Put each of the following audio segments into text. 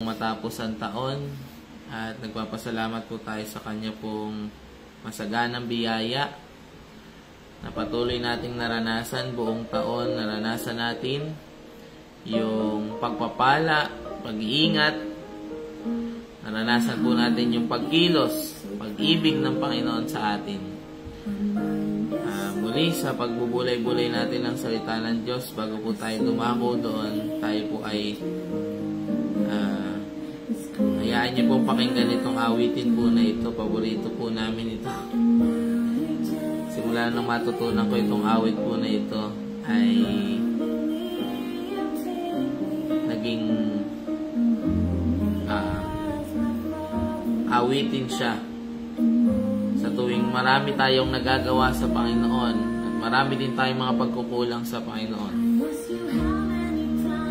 matapos ang taon at nagpapasalamat po tayo sa Kanya pong masaganang biyaya na patuloy nating naranasan buong taon. Naranasan natin yung pagpapala, pag-iingat. Naranasan po natin yung pagkilos, pag-ibig ng Panginoon sa atin. Muli sa pagbubulay-bulay natin ng salita ng Diyos, bago po tayo dumako doon, tayo po ay hayaan niyo pong pakinggan itong awitin po na ito. Paborito po namin ito. Simula nang matutunan ko itong awit po na ito ay naging awitin siya sa tuwing marami tayong nagagawa sa Panginoon at marami din tayong mga pagkukulang sa Panginoon.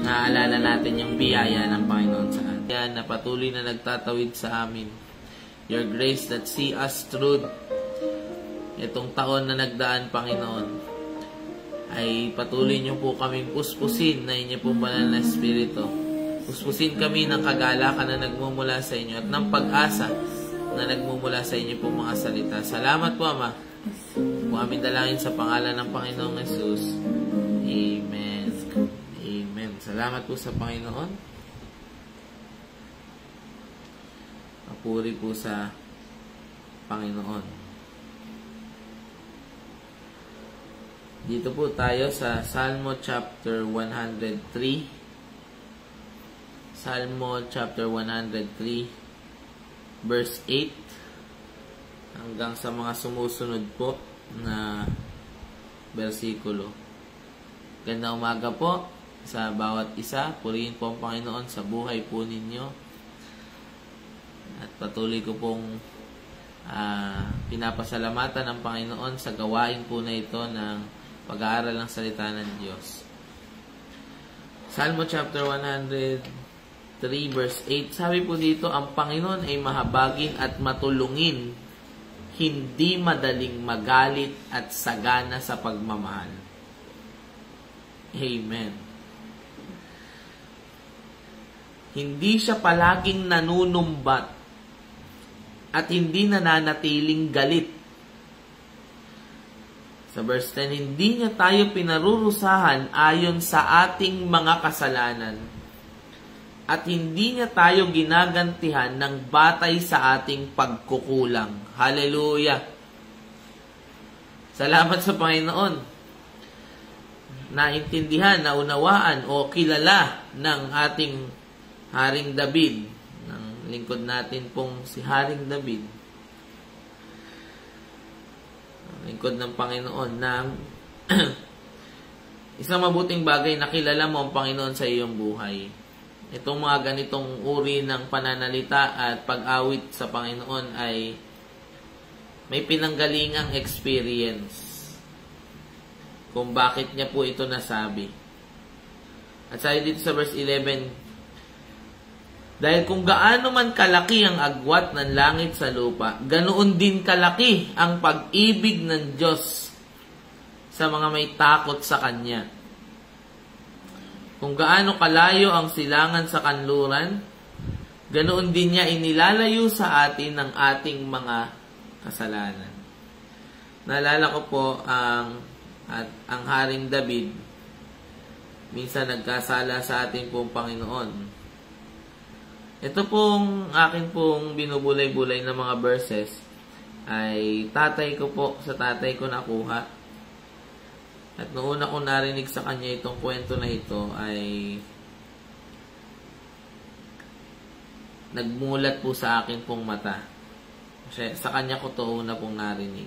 Naaalala natin yung biyaya ng Panginoon sa atin. Yan na patuloy na nagtatawid sa amin. Your grace that see us through itong taon na nagdaan, Panginoon, ay patuloy niyo po kaming puspusin na inyo pong banal na Espiritu. Puspusin kami ng kagalakan na nagmumula sa inyo at ng pag-asa na nagmumula sa inyo pong mga salita. Salamat po, Ama. Po aming dalangin sa pangalan ng Panginoong Jesus. Amen. Amen. Salamat po sa Panginoon. Papuri po sa Panginoon. Dito po tayo sa Salmo chapter 103. Salmo chapter 103 verse 8 hanggang sa mga sumusunod po na bersikulo. Gandang umaga po sa bawat isa. Purihin po ang Panginoon sa buhay po ninyo. At patuloy ko pong pinapasalamatan ng Panginoon sa gawain po na ito ng pag-aaral ng salita ng Diyos. Salmo chapter 103 verse 8, sabi po dito, ang Panginoon ay mahabagin at matulungin, hindi madaling magalit at sagana sa pagmamahal. Amen. Hindi siya palaging nanunumbat at hindi nananatiling galit. Sa verse 10, hindi niya tayo pinarurusahan ayon sa ating mga kasalanan at hindi niya tayo ginagantihan ng batay sa ating pagkukulang. Hallelujah! Salamat sa Panginoon. Naintindihan, naunawaan o kilala ng ating Haring David, ng lingkod natin pong si Haring David, lingkod ng Panginoon, na isang mabuting bagay na kilala mo ang Panginoon sa iyong buhay. Itong mga ganitong uri ng pananalita at pag-awit sa Panginoon ay may pinanggalingang experience kung bakit niya po ito nasabi. At sabi dito sa verse 11, dahil kung gaano man kalaki ang agwat ng langit sa lupa, ganoon din kalaki ang pag-ibig ng Diyos sa mga may takot sa Kanya. Kung gaano kalayo ang silangan sa kanluran, ganoon din niya inilalayo sa atin ng ating mga kasalanan. Naalala ko po ang Haring David, minsan nagkasala sa ating pong Panginoon. Ito pong akin pong binubulay-bulay na mga verses ay sa tatay ko nakuha. At noong una ko narinig sa kanya itong kwento na ito ay nagmulat po sa akin pong mata. Kasi sa kanya ko to una pong narinig.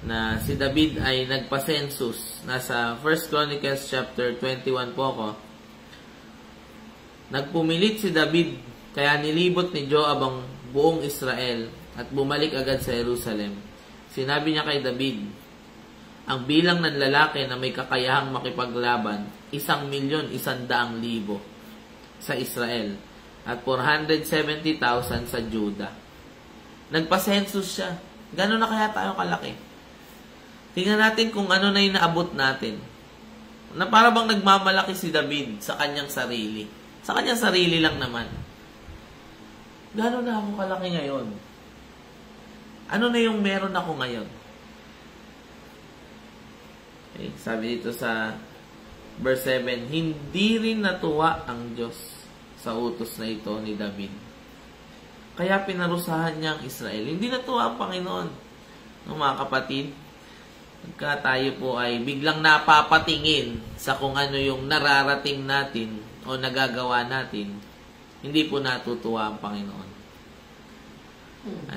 Na si David ay nagpa-census. Nasa 1 Chronicles chapter 21 po ako. Nagpumilit si David, kaya nilibot ni Joab ang buong Israel at bumalik agad sa Jerusalem. Sinabi niya kay David, ang bilang ng lalaki na may kakayahang makipaglaban, 1,100,000 sa Israel at 470,000 sa Judah. Nagpa-census siya. Gano'n na kaya tayo kalaki? Tingnan natin kung ano na yung naabot natin. na para bang nagmamalaki si David sa kanyang sarili. Sa kanyang sarili lang naman. Gano'n na ako kalaki ngayon? Ano na yung meron ako ngayon? Okay, sabi dito sa verse 7, hindi rin natuwa ang Diyos sa utos na ito ni David. Kaya pinarusahan niya ang Israel. Hindi natuwa ang Panginoon. No, mga kapatid, pagka tayo po ay biglang napapatingin sa kung ano yung nararating natin o nagagawa natin, hindi po natutuwa ang Panginoon.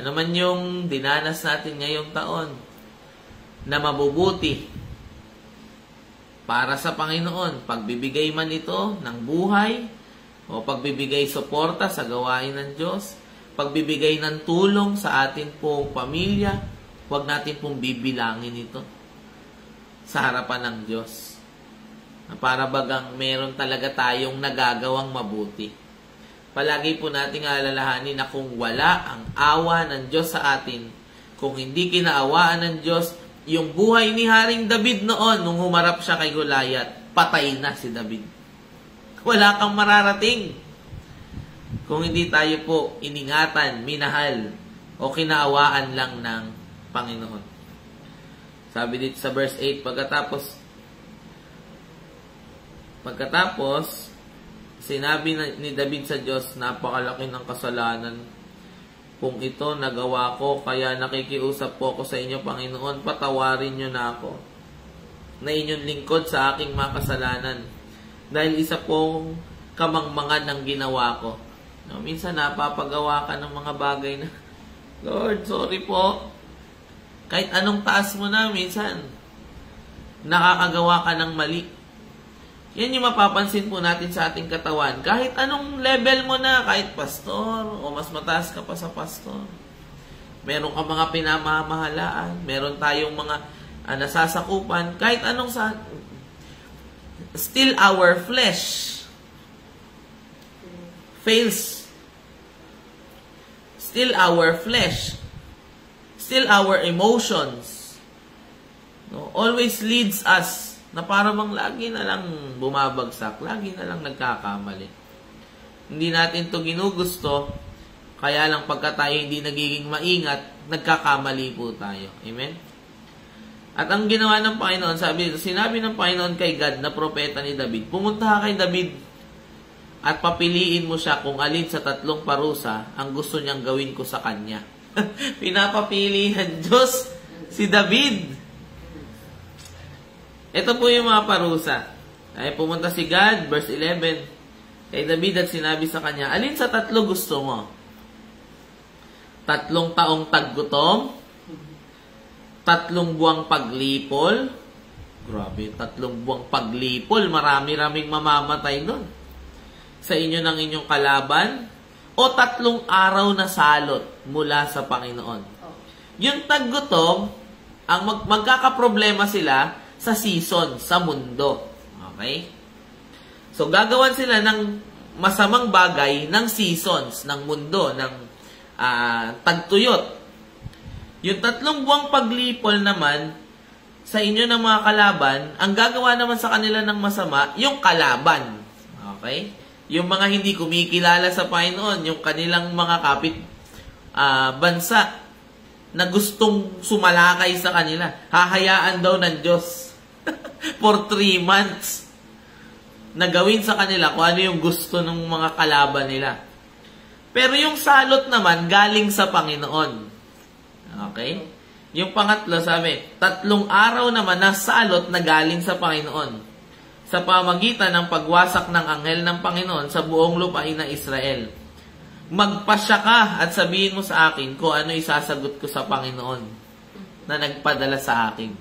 Ano man yung dinanas natin ngayong taon na mabubuti para sa Panginoon, pagbibigay man ito ng buhay o pagbibigay suporta sa gawain ng Diyos, pagbibigay ng tulong sa atin pong pamilya, huwag natin pong bibilangin ito sa harapan ng Diyos. Para bagang meron talaga tayong nagagawang mabuti. Palagi po nating alalahanin na kung wala ang awa ng Diyos sa atin, kung hindi kinaawaan ng Diyos, yung buhay ni Haring David noon, nung humarap siya kay Goliath, patay na si David. Wala kang mararating. Kung hindi tayo po iningatan, minahal, o kinaawaan lang ng Panginoon. Sabi dito sa verse 8, pagkatapos, sinabi ni David sa Diyos, napakalaki ng kasalanan kung ito nagawa ko, kaya nakikiusap po ako sa inyo, Panginoon, patawarin niyo na ako na inyong lingkod sa aking mga kasalanan. Dahil isa pong kamangmangan ng ginawa ko. No, minsan napapagawa ka ng mga bagay na, Lord, sorry po. Kahit anong taas mo na, minsan nakakagawa ka ng mali. Yan yung mapapansin po natin sa ating katawan. Kahit anong level mo na, kahit pastor, o mas mataas ka pa sa pastor. Meron ka mga pinamamahalaan, meron tayong mga nasasakupan, kahit anong still our flesh fails. Still our flesh, still our emotions, no, always leads us na para bang lagi na lang bumabagsak, lagi na lang nagkakamali. Hindi natin to ginugusto, kaya lang pagka tayo hindi nagiging maingat, nagkakamali po tayo. Amen? At ang ginawa ng Panginoon, sinabi ng Panginoon kay Gad na propeta ni David, pumunta ka kay David at papiliin mo siya kung alin sa 3 parusa ang gusto niyang gawin ko sa kanya. Pinapapili ng Diyos si David. Ito po yung mga parusa. Ay pumunta si Gad, verse 11, kay David at sinabi sa kanya, alin sa 3 gusto mo? 3 taong taggutom? 3 buwang paglipol? Grabe, 3 buwang paglipol. Marami-raming mamamatay doon. Sa inyo ng inyong kalaban? O 3 araw na salot mula sa Panginoon? Yung taggutom, ang magkakaproblema sila sa season, sa mundo. Okay? So, gagawan sila ng masamang bagay ng seasons, ng mundo, ng tagtuyot. Yung 3 buwang paglipol naman, sa inyo ng mga kalaban, ang gagawa naman sa kanila ng masama, yung kalaban. Okay? Yung mga hindi kumikilala sa Panginoon, yung kanilang mga kapit bansa na gustong sumalakay sa kanila. Hahayaan daw ng Diyos for 3 months na gawin sa kanila kung ano yung gusto ng mga kalaban nila. Pero yung salot naman, galing sa Panginoon. Okay? Yung pangatlo, sabi, 3 araw naman na salot na galing sa Panginoon sa pamagitan ng pagwasak ng anghel ng Panginoon sa buong lupain ng Israel. Magpasya ka at sabihin mo sa akin kung ano isasagot ko sa Panginoon na nagpadala sa akin.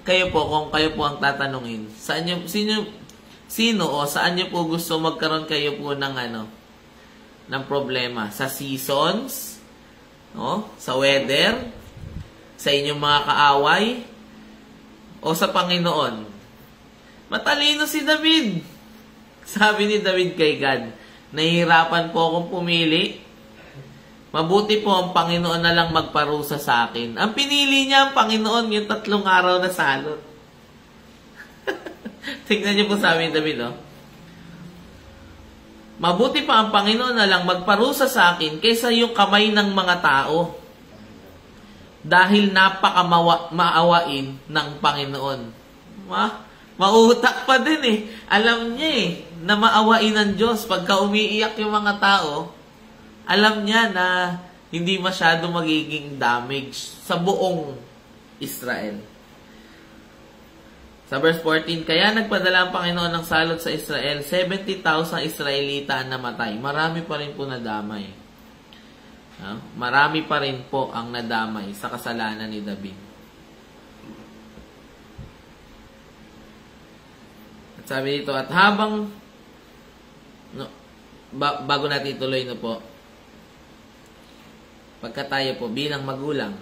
Kayo po, kung kayo po ang tatanungin, sino o saan niyo po gusto magkaroon kayo po ng ng problema? Sa seasons? No? Sa weather? Sa inyong mga kaaway? O sa Panginoon? Matalino si David. Sabi ni David kay Gad, nahihirapan po akong pumili. Mabuti po ang Panginoon na lang magparusa sa akin. Ang pinili niya ang Panginoon yung 3 araw na salot. Tingnan niyo po sabi ni David, oh. Mabuti pa ang Panginoon na lang magparusa sa akin kaysa yung kamay ng mga tao. Dahil napaka-maawain ng Panginoon. Mautak pa din eh. Alam niya eh, na maawain ng Diyos. Pagka umiiyak yung mga tao, alam niya na hindi masyado magiging damage sa buong Israel. Sa verse 14, kaya nagpadala ang Panginoon ng salot sa Israel, 70,000 Israelita ang namatay. Marami pa rin po nadamay. Marami pa rin po ang nadamay sa kasalanan ni David. At sabi dito, at habang, bago natin ituloy na po, pagka tayo po bilang magulang,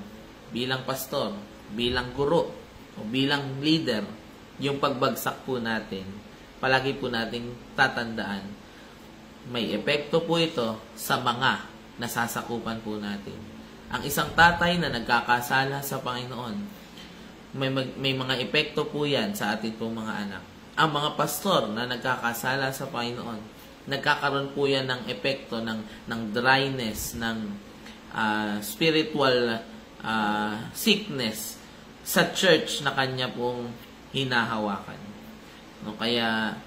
bilang pastor, bilang guro, o bilang leader, yung pagbagsak po natin, palagi po nating tatandaan, may epekto po ito sa mga nasasakupan po natin. Ang isang tatay na nagkakasala sa Panginoon, may mga epekto po yan sa atin pong mga anak. Ang mga pastor na nagkakasala sa Panginoon, nagkakaroon po yan ng epekto ng dryness, ng spiritual sickness sa church na kanya pong hinahawakan. No, kaya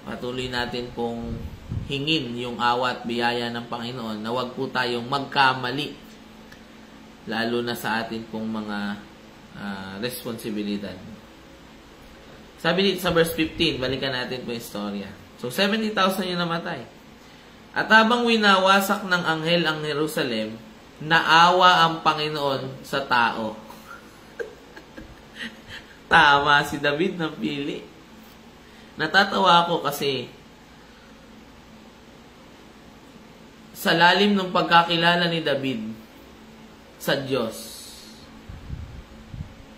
patuloy natin pong hingin yung awa at biyaya ng Panginoon na wag po tayong magkamali, lalo na sa atin pong mga responsibilidad. Sabi dito sa verse 15, balikan natin po yung istorya. So, 70,000 yung namatay. At habang winawasak ng anghel ang Jerusalem, naawa ang Panginoon sa tao. Tama si David ng pili. Natatawa ako kasi sa lalim ng pagkakilala ni David sa Diyos,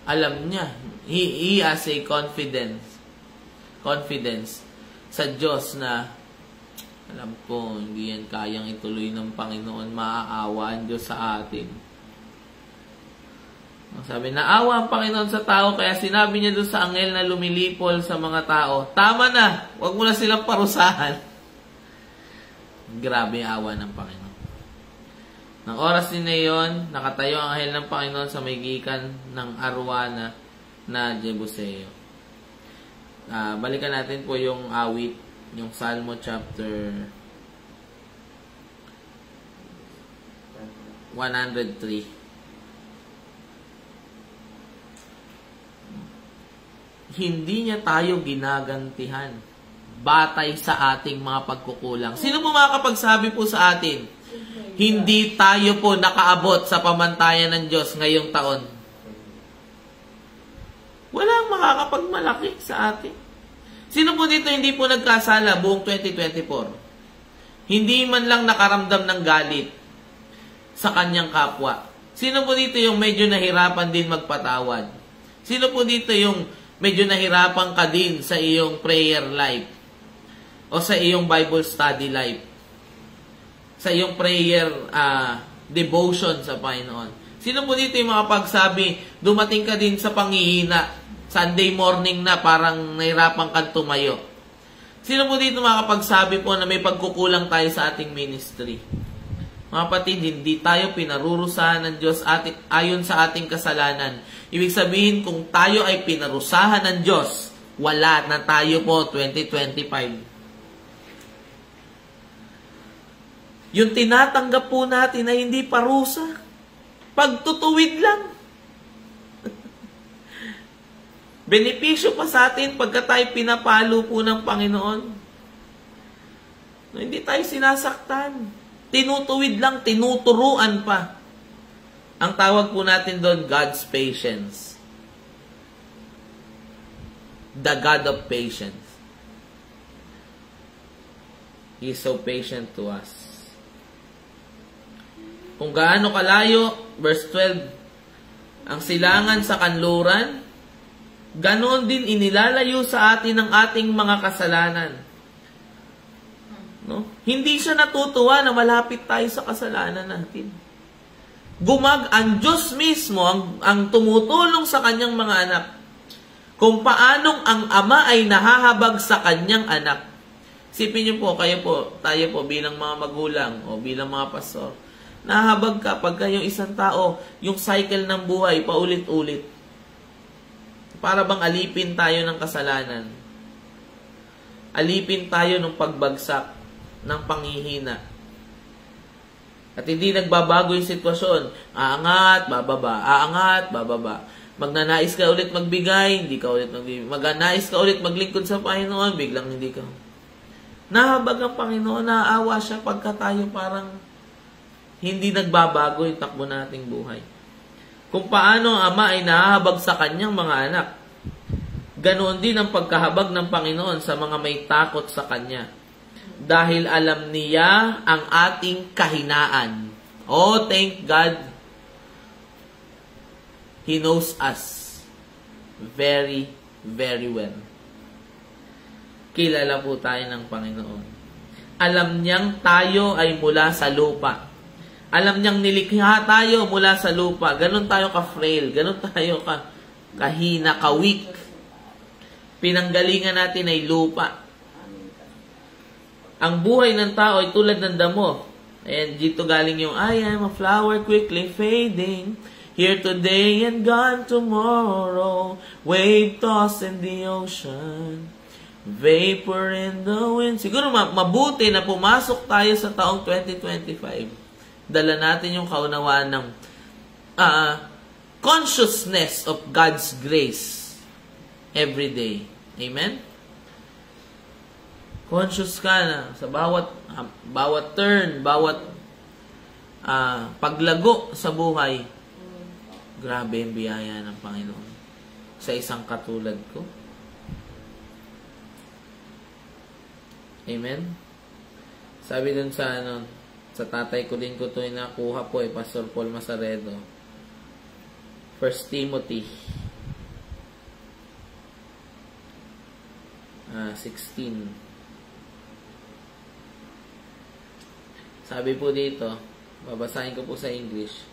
alam niya, he has a confidence sa Diyos na alam ko, hindi yan kayang ituloy ng Panginoon, maaawa ang Diyos sa atin. Sabi, naawa ang Panginoon sa tao, kaya sinabi niya doon sa anghel na lumilipol sa mga tao, tama na, wag mo na silang parusahan. Grabe ang awa ng Panginoon. Nang oras din na yun, nakatayo ang anghel ng Panginoon sa may gikan ng arwana na Jebuseo. Balikan natin po yung awit, yung Salmo chapter 103. Hindi niya tayo ginagantihan batay sa ating mga pagkukulang. Sino po makakapagsabi po sa atin? Hindi tayo po nakaabot sa pamantayan ng Diyos ngayong taon. Walang makakapagmalaki sa atin. Sino po dito hindi po nagkasala buong 2024? Hindi man lang nakaramdam ng galit sa kanyang kapwa. Sino po dito yung medyo nahirapan din magpatawad? Sino po dito yung medyo nahirapan ka din sa iyong prayer life o sa iyong Bible study life, sa iyong prayer devotion sa Panginoon? Sino po dito yung makapagsabi, dumating ka din sa panghihina, Sunday morning na parang nahirapan kang tumayo? Sino po dito makapagsabi po na may pagkukulang tayo sa ating ministry? Mga kapatid, hindi tayo pinarurusahan ng Diyos ayon sa ating kasalanan. Ibig sabihin, kung tayo ay pinarusahan ng Diyos, wala na tayo po 2025. Yung tinatanggap po natin na hindi parusa, pagtutuwid lang. Benepisyo pa sa atin pagka tayo pinapalo po ng Panginoon. No, hindi tayo sinasaktan. Tinutuwid lang, tinuturuan pa. Ang tawag po natin doon, God's patience. The God of patience. He is so patient to us. Kung gaano kalayo, verse 12, ang silangan sa kanluran, ganoon din inilalayo sa atin ang ating mga kasalanan. No? Hindi siya natutuwa na malapit tayo sa kasalanan natin. Ang Diyos mismo, ang tumutulong sa kanyang mga anak, Kung paanong ang ama ay nahahabag sa kanyang anak. Sipin niyo po, tayo po bilang mga magulang o bilang mga pastor, nahahabag ka pagka yung isang tao, yung cycle ng buhay, paulit-ulit. Para bang alipin tayo ng kasalanan. Alipin tayo ng pagbagsak, ng panghihina. At hindi nagbabago yung sitwasyon. Aangat, bababa. Aangat, bababa. Magnanais ka ulit magbigay, hindi ka ulit magbigay. Magnanais ka ulit maglingkod sa Panginoon, biglang hindi ka. Nahabag ang Panginoon, naaawa siya pagka tayo parang hindi nagbabago yung takbo nating buhay. Kung paano ang ama ay nahahabag sa kanyang mga anak, ganoon din ang pagkahabag ng Panginoon sa mga may takot sa Kanya. Dahil alam niya ang ating kahinaan. Oh, thank God. He knows us very, very well. Kilala po tayo ng Panginoon. Alam niyang tayo ay mula sa lupa. Alam niyang nilikha tayo mula sa lupa. Ganon tayo ka-frail. Ganon tayo kahina, ka-weak. Pinanggalingan natin ay lupa. Ang buhay ng tao ay tulad ng damo. And dito galing yung, I am a flower quickly fading, here today and gone tomorrow, wave tossed in the ocean, vapor in the wind. Siguro mabuti na pumasok tayo sa taong 2025. Dala natin yung kaunawaan ng consciousness of God's grace every day. Amen? Conscious ka na sa bawat turn, bawat paglago sa buhay. Grabe ang biyaya ng Panginoon sa isang katulad ko. Amen? Sabi dun sa tatay ko din ko ito nakuha po Pastor Paul Masaredo. 1 Timothy 16. Sabi po dito, babasahin ko po sa English.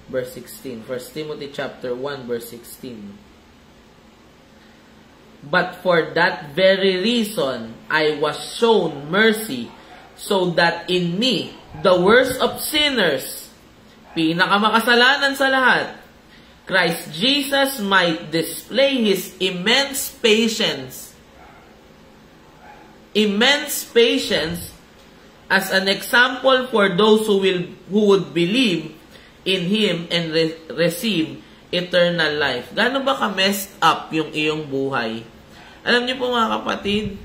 Verse 16. 1 Timothy chapter 1 verse 16. But for that very reason, I was shown mercy, so that in me, the worst of sinners, pinakamakasalanan sa lahat, Christ Jesus might display His immense patience as an example for those who would believe in Him and receive eternal life. Gaano ba ka-messed up yung iyong buhay? Alam niyo po mga kapatid,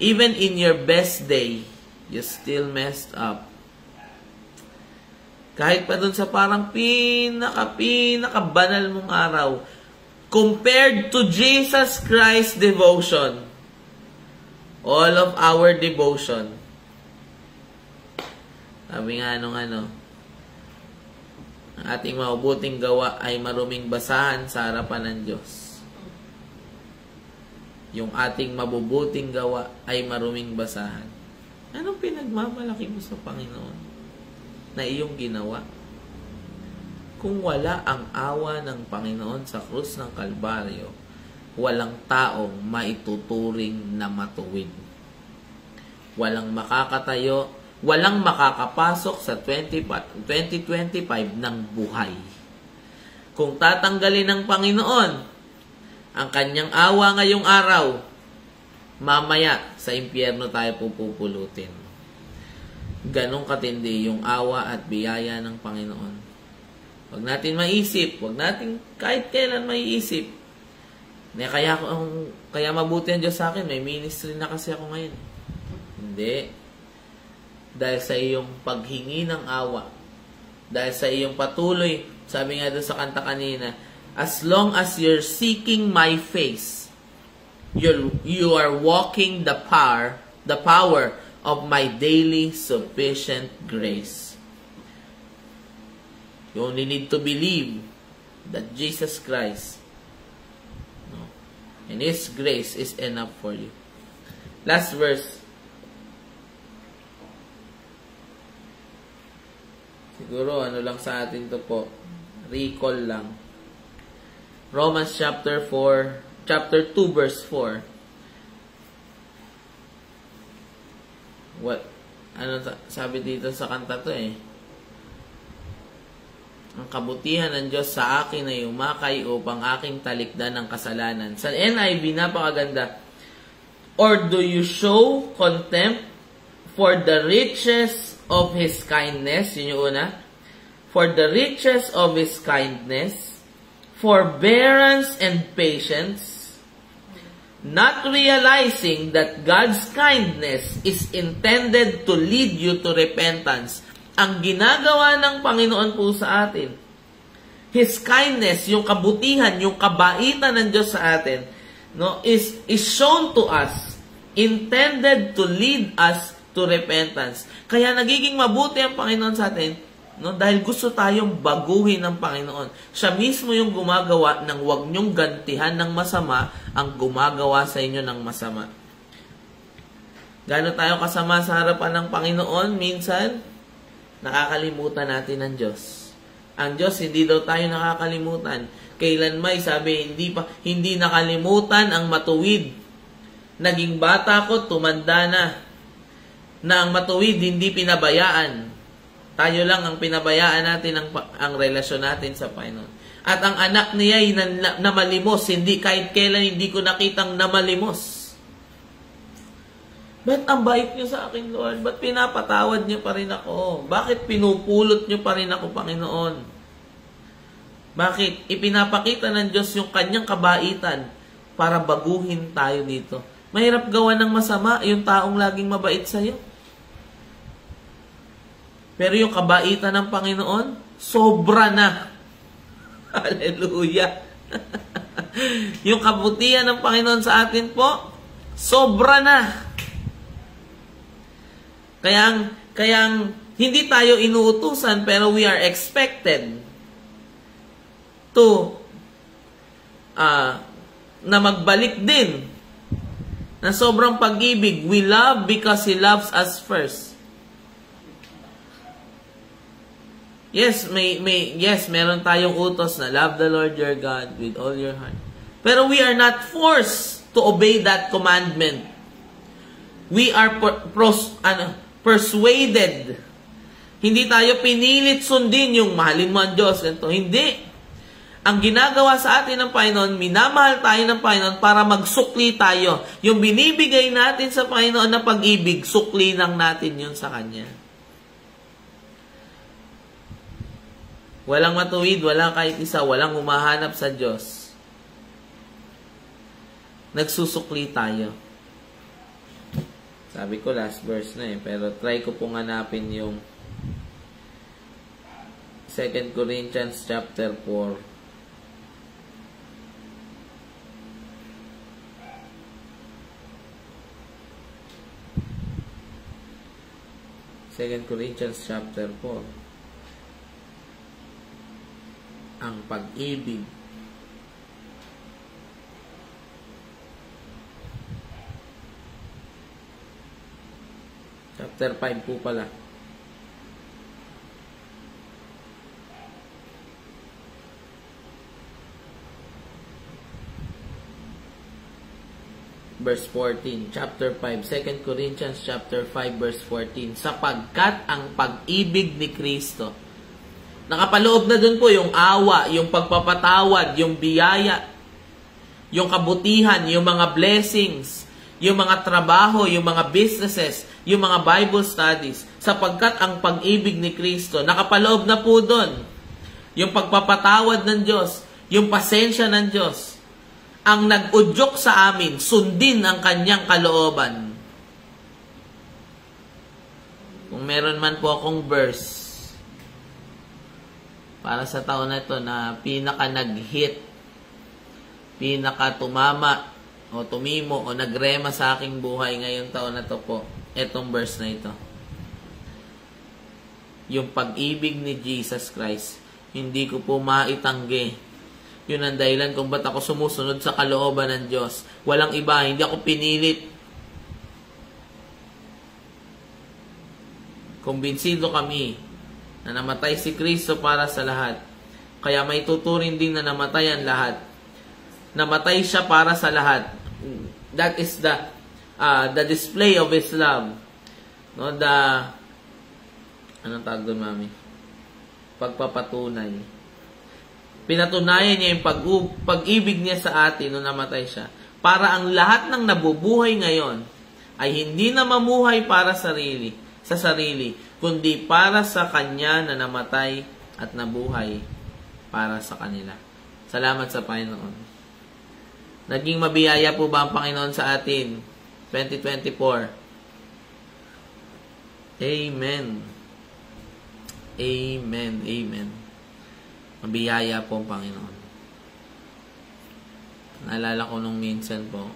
even in your best day, you still messed up. Kahit pa dun sa parang pinaka-banal mong araw, compared to Jesus Christ's devotion, all of our devotion, sabi nga ang ating mabubuting gawa ay maruming basahan sa harapan ng Diyos. Yung ating mabubuting gawa ay maruming basahan. Anong pinagmamalaki mo sa Panginoon na iyong ginawa? Kung wala ang awa ng Panginoon sa krus ng Kalbaryo, walang taong maituturing na matuwid. Walang makakatayo, walang makakapasok sa 2025 ng buhay. Kung tatanggalin ng Panginoon ang kanyang awa ngayong araw, mamaya sa impyerno tayo pupulutin. Ganong katindi yung awa at biyaya ng Panginoon. Huwag natin maisip, huwag natin kahit kailan maiisip. Kaya mabuti ang Diyos sa akin, may ministry na kasi ako ngayon. Hindi. Dahil sa iyong paghingi ng awa, dahil sa iyong patuloy, sabi nga doon sa kanta kanina, as long as you're seeking my face, you are walking the power of my daily sufficient grace. You only need to believe that Jesus Christ and His grace is enough for you. Last verse. Siguro lang sa atin to po. Recall lang. Romans chapter 2 verse 4. Ano sabi dito sa kanta to eh? Ang kabutihan ng Diyos sa akin ay umakay upang aking talikdan ng kasalanan. Sa NIV, napakaganda. Or do you show contempt for the riches of His kindness? Yun yung una. For the riches of His kindness, forbearance and patience, not realizing that God's kindness is intended to lead you to repentance. Ang ginagawa ng Panginoon po sa atin, His kindness, yung kabutihan, yung kabaitan ng Diyos sa atin, no, is shown to us, intended to lead us to repentance. Kaya nagiging mabuti ang Panginoon sa atin, no, dahil gusto tayong baguhin ng Panginoon. Siya mismo yung gumagawa ng huwag niyong gantihan ng masama ang gumagawa sa inyo ng masama. Gaano tayo kasama sa harapan ng Panginoon? Minsan, nakakalimutan natin ang Diyos. Ang Diyos, hindi daw tayo nakakalimutan. Kailan may sabi, hindi nakalimutan ang matuwid. Naging bata ko, tumanda na. Na ang matuwid, hindi pinabayaan. Tayo lang ang pinabayaan natin ang relasyon natin sa Panginoon. At ang anak niya ay namalimos. Hindi, kahit kailan hindi ko nakitang namalimos. Ba't ang bait niyo sa akin, Lord? Ba't pinapatawad niyo pa rin ako? Bakit pinupulot niyo pa rin ako, Panginoon? Bakit? Ipinapakita ng Diyos yung kanyang kabaitan para baguhin tayo dito. Mahirap gawa ng masama yung taong laging mabait sa'yo. Pero yung kabaitan ng Panginoon, sobra na. Hallelujah. Yung kabutihan ng Panginoon sa atin po, sobra na. Kaya hindi tayo inuutusan pero we are expected to na magbalik din na sobrang pag-ibig. We love because He loves us first. Yes, meron tayong utos na love the Lord your God with all your heart. Pero we are not forced to obey that commandment. We are persuaded. Hindi tayo pinilit sundin yung mahalin mo ang Diyos. Ito. Hindi. Ang ginagawa sa atin ng Panginoon, minamahal tayo ng Panginoon para magsukli tayo. Yung binibigay natin sa Panginoon na pag-ibig, sukli lang natin yun sa Kanya. Walang matuwid, walang kahit isa, walang humahanap sa Diyos. Nagsusukli tayo. Sabi ko last verse na pero try ko pong hanapin yung 2 Corinthians chapter 4. Second Corinthians chapter 4. Ang pag-ibig. Chapter 5 po pala. Verse 14. Chapter 5. 2 Corinthians chapter 5 verse 14. Sapagkat ang pag-ibig ni Kristo. Nakapaloob na dun po yung awa, yung pagpapatawad, yung biyaya, yung kabutihan, yung mga blessings, yung mga trabaho, yung mga businesses, yung mga Bible studies, sapagkat ang pag-ibig ni Kristo, nakapaloob na po dun. Yung pagpapatawad ng Diyos, yung pasensya ng Diyos, ang nag-udyok sa amin, sundin ang kanyang kalooban. Kung meron man po akong verse, para sa taon na ito na pinaka nag-hit, pinaka tumama, o tumimo, o nagrema sa aking buhay ngayong taon na ito po, etong verse na ito. Yung pag-ibig ni Jesus Christ, hindi ko po maitanggi. Yun ang dahilan kung ba't ako sumusunod sa kalooban ng Diyos. Walang iba, hindi ako pinilit. Kumbinsido kami na namatay si Kristo para sa lahat. Kaya may tuturing din na namatay ang lahat namatay siya para sa lahat. That is the display of His love. No, anong tawag doon, mami? Pagpapatunay. Pinatunayan niya yung pag-ibig niya sa atin nung namatay siya. Para ang lahat ng nabubuhay ngayon ay hindi na mamuhay para sa sarili, kundi para sa Kanya na namatay at nabuhay para sa kanila. Salamat sa Panginoon. Naging mabiyaya po ba ang Panginoon sa atin? 2024. Amen. Amen. Amen. Mabiyaya po ang Panginoon. Naalala ko nung minsan po,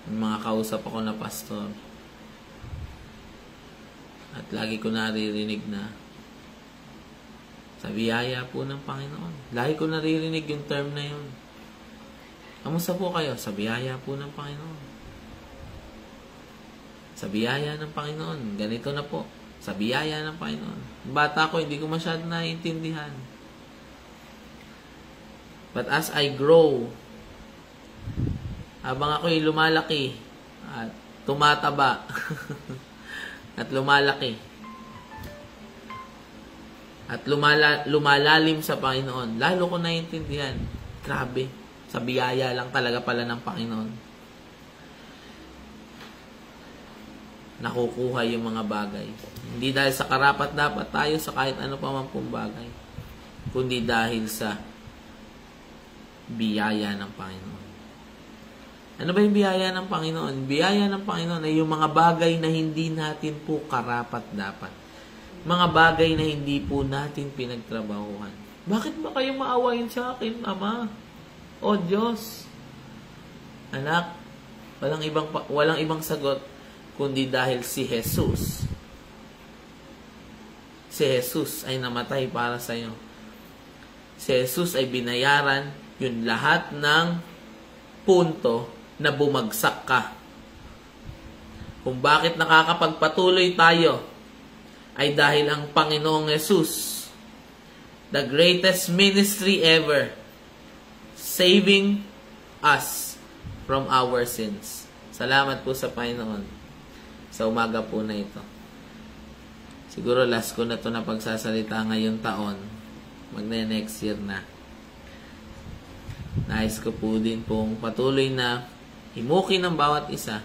mga kausap ako na pastor. At lagi ko naririnig na sa biyaya po ng Panginoon. Lagi ko naririnig yung term na yun. Kamusta po kayo? Sa biyaya po ng Panginoon. Sa biyaya ng Panginoon. Ganito na po. Sa biyaya ng Panginoon. Bata ko, hindi ko masyado naiintindihan. But as I grow, habang ako'y lumalaki at tumataba at lumalaki at lumalalim sa Panginoon, lalo ko naiintindihan. Grabe, sa biyaya lang talaga pala ng Panginoon nakukuha yung mga bagay. Hindi dahil sa karapat dapat tayo sa kahit ano pa man pong bagay, kundi dahil sa biyaya ng Panginoon. Ano ba yung biyaya ng Panginoon? Biyaya ng Panginoon ay yung mga bagay na hindi natin po karapat dapat. Mga bagay na hindi po natin pinagtrabahuhan. Bakit ba kayo maawain sa akin, Ama? O Diyos? Anak, walang ibang sagot kundi dahil si Jesus. Si Jesus ay namatay para sa iyo. Si Jesus ay binayaran yung lahat ng punto na bumagsak ka. Kung bakit nakakapagpatuloy tayo ay dahil ang Panginoong Jesus, the greatest ministry ever, saving us from our sins. Salamat po sa Panginoon sa umaga po na ito. Siguro last ko na ito na pagsasalita ngayong taon. Magne-next year na. Nais ko po din pong patuloy na himukin ng bawat isa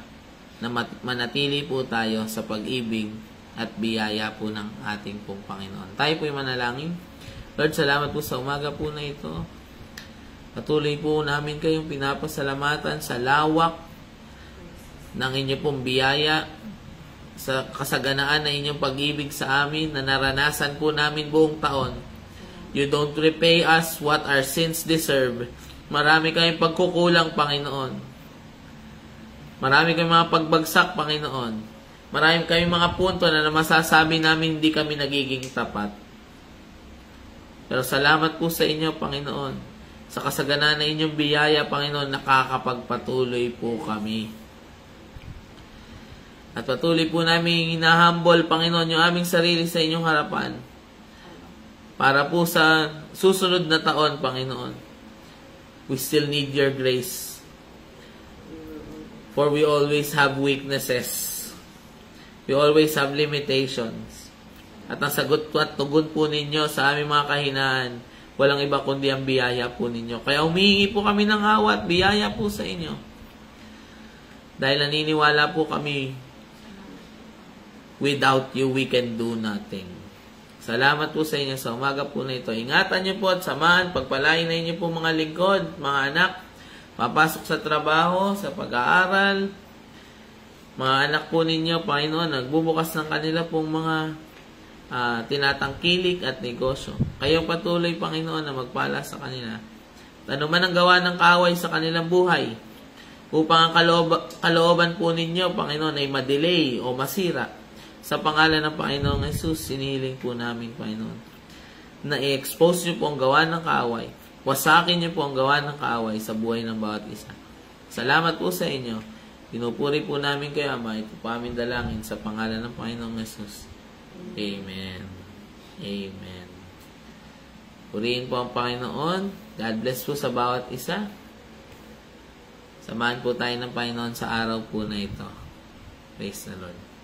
na manatili po tayo sa pag-ibig at biyaya po ng ating pong Panginoon. Tayo po'y manalangin. Lord, salamat po sa umaga po na ito. Patuloy po namin kayong pinapasalamatan sa lawak ng inyong pong biyaya, sa kasaganaan na inyong pag-ibig sa amin na naranasan po namin buong taon. You don't repay us what our sins deserve. Marami kayong pagkukulang, Panginoon. Marami kayong mga pagbagsak, Panginoon. Marami kayong mga punto na masasabi namin hindi kami nagiging tapat. Pero salamat po sa inyo, Panginoon. Sa kasaganaan na inyong biyaya, Panginoon, nakakapagpatuloy po kami. At patuloy po namin hinahumble, Panginoon, yung aming sarili sa inyong harapan. Para po sa susunod na taon, Panginoon, we still need your grace. For we always have weaknesses. We always have limitations. At ang sagot at tugon po ninyo sa aming mga kahinaan, walang iba kundi ang biyaya po ninyo. Kaya humihingi po kami ng awa at biyaya po sa inyo. Dahil naniniwala po kami, without you, we can do nothing. Salamat po sa inyo sa umaga po na ito. Ingatan niyo po at samahan, pagpalain na inyo po mga lingkod, mga anak, papasok sa trabaho, sa pag-aaral. Mga anak po ninyo, Panginoon, nagbubukas ng kanila pong mga tinatangkilik at negosyo. Kayo patuloy, Panginoon, na magpala sa kanila. Ano man ang gawa ng kaaway sa kanilang buhay, upang ang kalooban po ninyo, Panginoon, ay madelay o masira. Sa pangalan ng Panginoong Jesus, sinihiling po namin, Panginoon, na i-expose niyo po ang gawa ng kaaway. Wasakin niyo po ang gawa ng kaaway sa buhay ng bawat isa. Salamat po sa inyo. Pinupuri po namin kayo, Ama. Ito po aming dalangin sa pangalan ng Panginoong Jesus. Amen. Amen. Purihin po ang Panginoon. God bless po sa bawat isa. Samahan po tayo ng Panginoon sa araw po na ito. Praise the Lord.